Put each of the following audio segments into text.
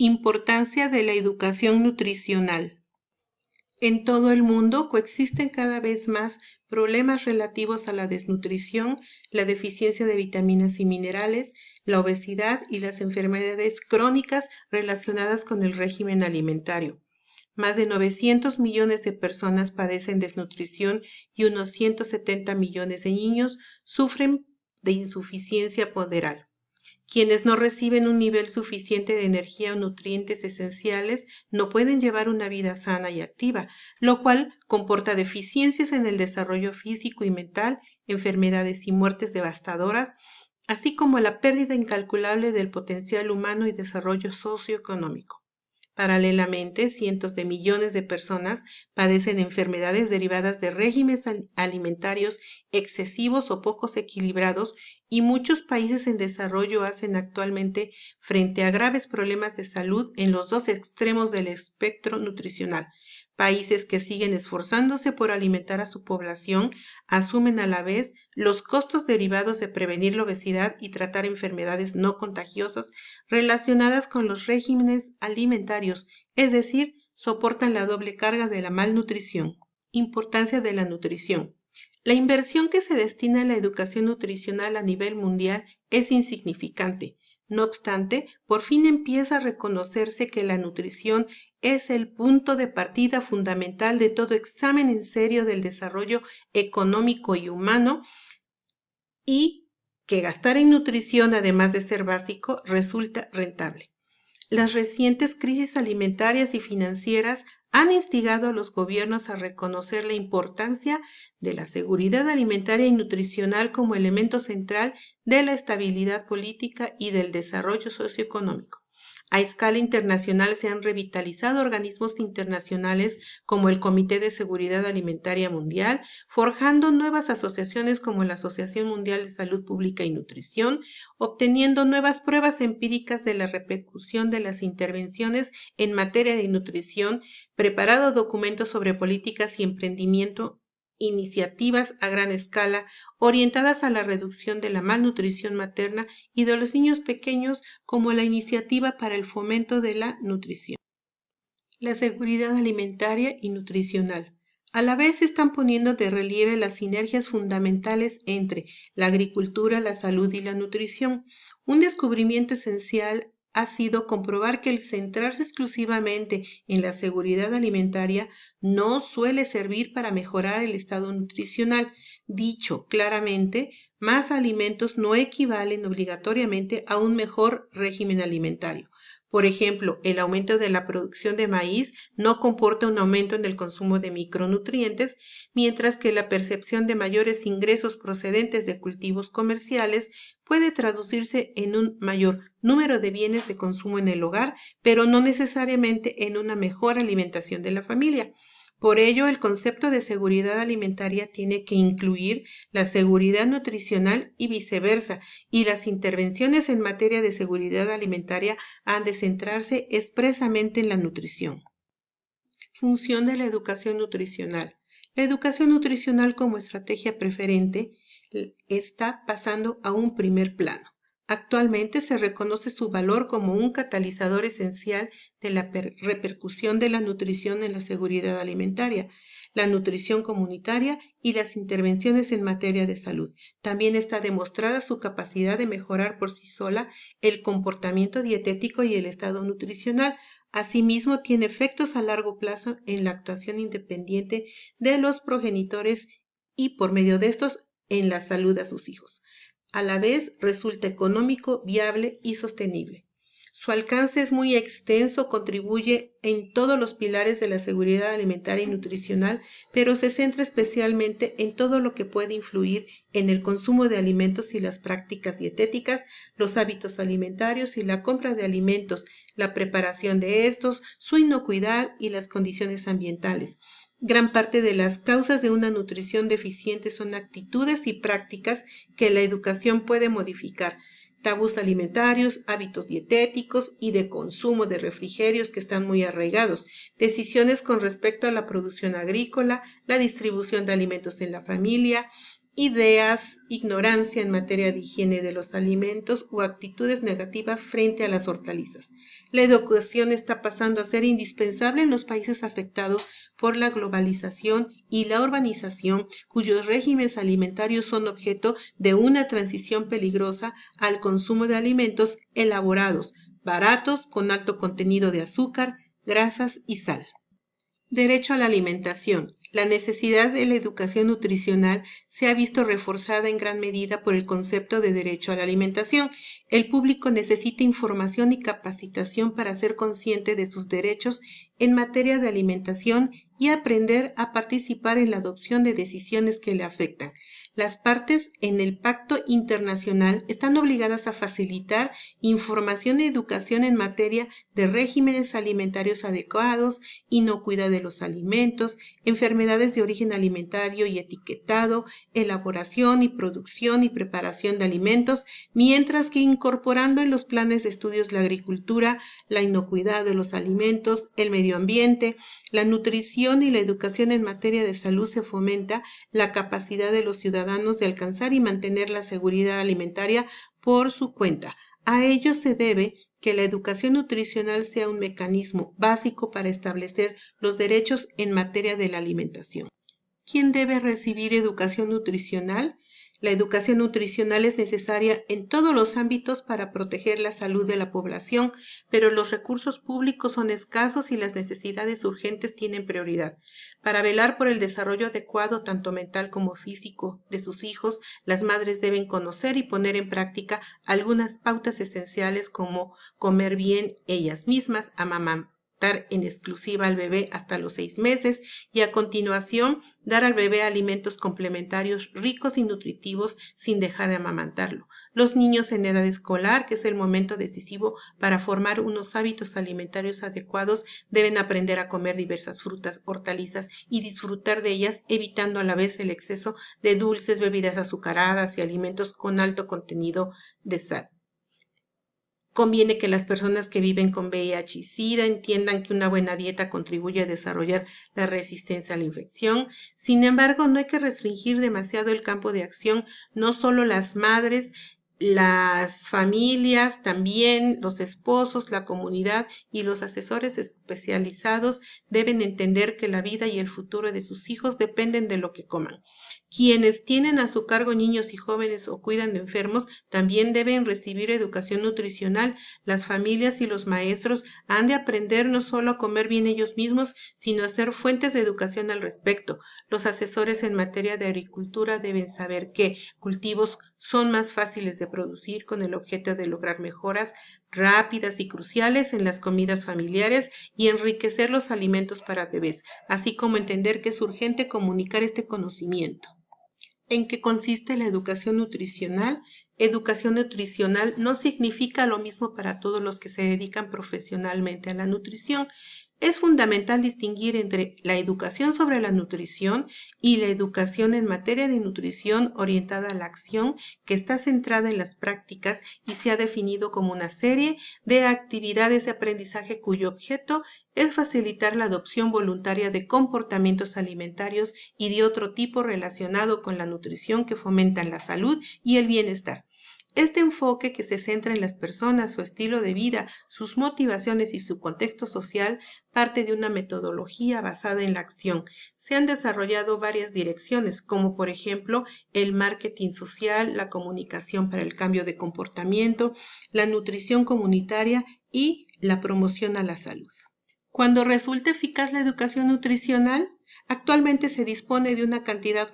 Importancia de la educación nutricional. En todo el mundo coexisten cada vez más problemas relativos a la desnutrición, la deficiencia de vitaminas y minerales, la obesidad y las enfermedades crónicas relacionadas con el régimen alimentario. Más de 900 millones de personas padecen desnutrición y unos 170 millones de niños sufren de insuficiencia poderal. Quienes no reciben un nivel suficiente de energía o nutrientes esenciales no pueden llevar una vida sana y activa, lo cual comporta deficiencias en el desarrollo físico y mental, enfermedades y muertes devastadoras, así como la pérdida incalculable del potencial humano y desarrollo socioeconómico. Paralelamente, cientos de millones de personas padecen enfermedades derivadas de regímenes alimentarios excesivos o pocos equilibrados y muchos países en desarrollo hacen actualmente frente a graves problemas de salud en los dos extremos del espectro nutricional. Países que siguen esforzándose por alimentar a su población asumen a la vez los costos derivados de prevenir la obesidad y tratar enfermedades no contagiosas relacionadas con los regímenes alimentarios, es decir, soportan la doble carga de la malnutrición. Importancia de la nutrición. La inversión que se destina a la educación nutricional a nivel mundial es insignificante. No obstante, por fin empieza a reconocerse que la nutrición es el punto de partida fundamental de todo examen en serio del desarrollo económico y humano y que gastar en nutrición, además de ser básico, resulta rentable. Las recientes crisis alimentarias y financieras han instigado a los gobiernos a reconocer la importancia de la seguridad alimentaria y nutricional como elemento central de la estabilidad política y del desarrollo socioeconómico. A escala internacional se han revitalizado organismos internacionales como el Comité de Seguridad Alimentaria Mundial, forjando nuevas asociaciones como la Asociación Mundial de Salud Pública y Nutrición, obteniendo nuevas pruebas empíricas de la repercusión de las intervenciones en materia de nutrición, preparado documentos sobre políticas y emprendimiento, iniciativas a gran escala orientadas a la reducción de la malnutrición materna y de los niños pequeños, como la iniciativa para el fomento de la nutrición. La seguridad alimentaria y nutricional. A la vez se están poniendo de relieve las sinergias fundamentales entre la agricultura, la salud y la nutrición. Un descubrimiento esencial ha sido comprobar que el centrarse exclusivamente en la seguridad alimentaria no suele servir para mejorar el estado nutricional. Dicho claramente, más alimentos no equivalen obligatoriamente a un mejor régimen alimentario. Por ejemplo, el aumento de la producción de maíz no comporta un aumento en el consumo de micronutrientes, mientras que la percepción de mayores ingresos procedentes de cultivos comerciales puede traducirse en un mayor número de bienes de consumo en el hogar, pero no necesariamente en una mejor alimentación de la familia. Por ello, el concepto de seguridad alimentaria tiene que incluir la seguridad nutricional y viceversa, y las intervenciones en materia de seguridad alimentaria han de centrarse expresamente en la nutrición. Función de la educación nutricional. La educación nutricional como estrategia preferente está pasando a un primer plano. Actualmente se reconoce su valor como un catalizador esencial de la repercusión de la nutrición en la seguridad alimentaria, la nutrición comunitaria y las intervenciones en materia de salud. También está demostrada su capacidad de mejorar por sí sola el comportamiento dietético y el estado nutricional. Asimismo, tiene efectos a largo plazo en la actuación independiente de los progenitores y por medio de estos en la salud de sus hijos. A la vez resulta económico, viable y sostenible. Su alcance es muy extenso, contribuye en todos los pilares de la seguridad alimentaria y nutricional, pero se centra especialmente en todo lo que puede influir en el consumo de alimentos y las prácticas dietéticas, los hábitos alimentarios y la compra de alimentos, la preparación de estos, su inocuidad y las condiciones ambientales. Gran parte de las causas de una nutrición deficiente son actitudes y prácticas que la educación puede modificar. Tabús alimentarios, hábitos dietéticos y de consumo de refrigerios que están muy arraigados, decisiones con respecto a la producción agrícola, la distribución de alimentos en la familia ideas, ignorancia en materia de higiene de los alimentos o actitudes negativas frente a las hortalizas. La educación está pasando a ser indispensable en los países afectados por la globalización y la urbanización, cuyos regímenes alimentarios son objeto de una transición peligrosa al consumo de alimentos elaborados, baratos, con alto contenido de azúcar, grasas y sal. Derecho a la alimentación. La necesidad de la educación nutricional se ha visto reforzada en gran medida por el concepto de derecho a la alimentación. El público necesita información y capacitación para ser consciente de sus derechos en materia de alimentación y aprender a participar en la adopción de decisiones que le afectan. Las partes en el Pacto Internacional están obligadas a facilitar información y educación en materia de regímenes alimentarios adecuados, inocuidad de los alimentos, enfermedades de origen alimentario y etiquetado, elaboración y producción y preparación de alimentos, mientras que incorporando en los planes de estudios la agricultura, la inocuidad de los alimentos, el medio ambiente, la nutrición y la educación en materia de salud se fomenta la capacidad de los ciudadanos de alcanzar y mantener la seguridad alimentaria por su cuenta. A ello se debe que la educación nutricional sea un mecanismo básico para establecer los derechos en materia de la alimentación. ¿Quién debe recibir educación nutricional? La educación nutricional es necesaria en todos los ámbitos para proteger la salud de la población, pero los recursos públicos son escasos y las necesidades urgentes tienen prioridad. Para velar por el desarrollo adecuado, tanto mental como físico, de sus hijos, las madres deben conocer y poner en práctica algunas pautas esenciales como comer bien ellas mismas, amamantar en exclusiva al bebé hasta los 6 meses y a continuación dar al bebé alimentos complementarios ricos y nutritivos sin dejar de amamantarlo. Los niños en edad escolar, que es el momento decisivo para formar unos hábitos alimentarios adecuados, deben aprender a comer diversas frutas, hortalizas y disfrutar de ellas, evitando a la vez el exceso de dulces, bebidas azucaradas y alimentos con alto contenido de sal. Conviene que las personas que viven con VIH y SIDA entiendan que una buena dieta contribuye a desarrollar la resistencia a la infección. Sin embargo, no hay que restringir demasiado el campo de acción. No solo las madres, las familias, también los esposos, la comunidad y los asesores especializados deben entender que la vida y el futuro de sus hijos dependen de lo que coman. Quienes tienen a su cargo niños y jóvenes o cuidan de enfermos también deben recibir educación nutricional. Las familias y los maestros han de aprender no solo a comer bien ellos mismos, sino a ser fuentes de educación al respecto. Los asesores en materia de agricultura deben saber que cultivos son más fáciles de producir con el objeto de lograr mejoras rápidas y cruciales en las comidas familiares y enriquecer los alimentos para bebés, así como entender que es urgente comunicar este conocimiento. ¿En qué consiste la educación nutricional? Educación nutricional no significa lo mismo para todos los que se dedican profesionalmente a la nutrición. Es fundamental distinguir entre la educación sobre la nutrición y la educación en materia de nutrición orientada a la acción, que está centrada en las prácticas y se ha definido como una serie de actividades de aprendizaje cuyo objeto es facilitar la adopción voluntaria de comportamientos alimentarios y de otro tipo relacionado con la nutrición que fomentan la salud y el bienestar. Este enfoque, que se centra en las personas, su estilo de vida, sus motivaciones y su contexto social, parte de una metodología basada en la acción. Se han desarrollado varias direcciones, como por ejemplo el marketing social, la comunicación para el cambio de comportamiento, la nutrición comunitaria y la promoción a la salud. Cuando resulta eficaz la educación nutricional, actualmente se dispone de una cantidad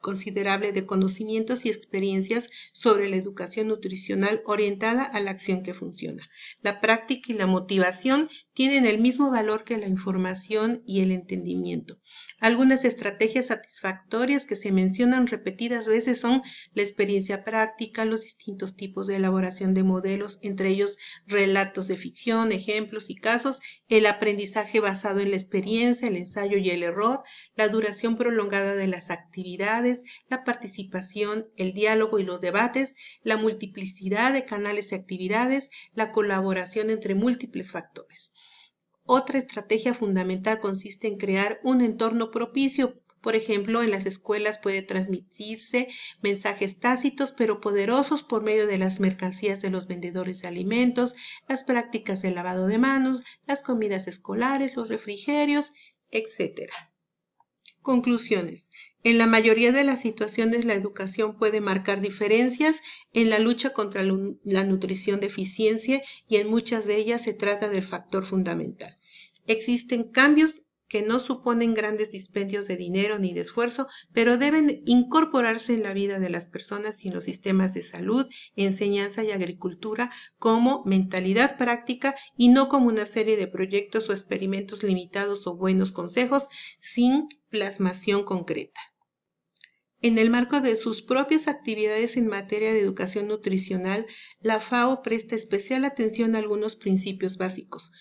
considerable de conocimientos y experiencias sobre la educación nutricional orientada a la acción que funciona. La práctica y la motivación tienen el mismo valor que la información y el entendimiento. Algunas estrategias satisfactorias que se mencionan repetidas veces son la experiencia práctica, los distintos tipos de elaboración de modelos, entre ellos relatos de ficción, ejemplos y casos, el aprendizaje basado en la experiencia, el ensayo y el error, la duración prolongada de las actividades, la participación, el diálogo y los debates, la multiplicidad de canales y actividades, la colaboración entre múltiples factores. Otra estrategia fundamental consiste en crear un entorno propicio Por ejemplo, en las escuelas puede transmitirse mensajes tácitos pero poderosos por medio de las mercancías de los vendedores de alimentos, las prácticas de lavado de manos, las comidas escolares, los refrigerios, etc. Conclusiones. En la mayoría de las situaciones la educación puede marcar diferencias en la lucha contra la nutrición deficiente y en muchas de ellas se trata del factor fundamental. Existen cambios que no suponen grandes dispendios de dinero ni de esfuerzo, pero deben incorporarse en la vida de las personas y en los sistemas de salud, enseñanza y agricultura como mentalidad práctica y no como una serie de proyectos o experimentos limitados o buenos consejos sin plasmación concreta. En el marco de sus propias actividades en materia de educación nutricional, la FAO presta especial atención a algunos principios básicos.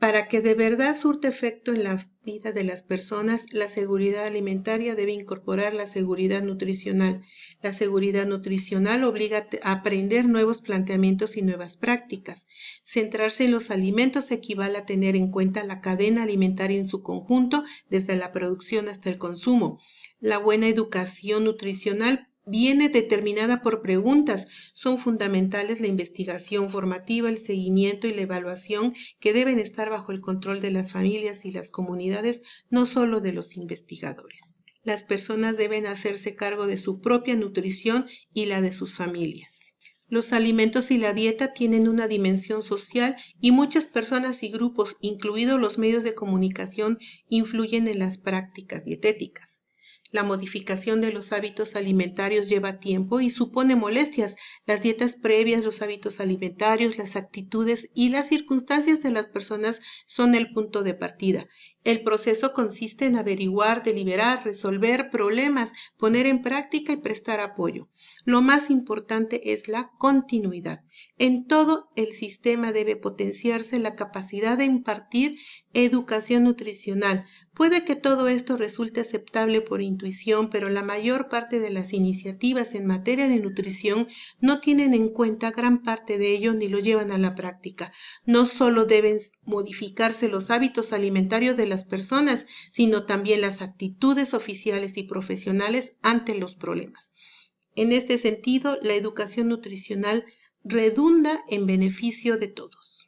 Para que de verdad surte efecto en la vida de las personas, la seguridad alimentaria debe incorporar la seguridad nutricional. La seguridad nutricional obliga a aprender nuevos planteamientos y nuevas prácticas. Centrarse en los alimentos equivale a tener en cuenta la cadena alimentaria en su conjunto, desde la producción hasta el consumo. La buena educación nutricional viene determinada por preguntas. Son fundamentales la investigación formativa, el seguimiento y la evaluación que deben estar bajo el control de las familias y las comunidades, no solo de los investigadores. Las personas deben hacerse cargo de su propia nutrición y la de sus familias. Los alimentos y la dieta tienen una dimensión social y muchas personas y grupos, incluidos los medios de comunicación, influyen en las prácticas dietéticas. La modificación de los hábitos alimentarios lleva tiempo y supone molestias. Las dietas previas, los hábitos alimentarios, las actitudes y las circunstancias de las personas son el punto de partida. El proceso consiste en averiguar, deliberar, resolver problemas, poner en práctica y prestar apoyo. Lo más importante es la continuidad. En todo el sistema debe potenciarse la capacidad de impartir educación nutricional. Puede que todo esto resulte aceptable por intuición, pero la mayor parte de las iniciativas en materia de nutrición no tienen en cuenta gran parte de ello ni lo llevan a la práctica. No solo deben modificarse los hábitos alimentarios de las personas, sino también las actitudes oficiales y profesionales ante los problemas. En este sentido, la educación nutricional redunda en beneficio de todos.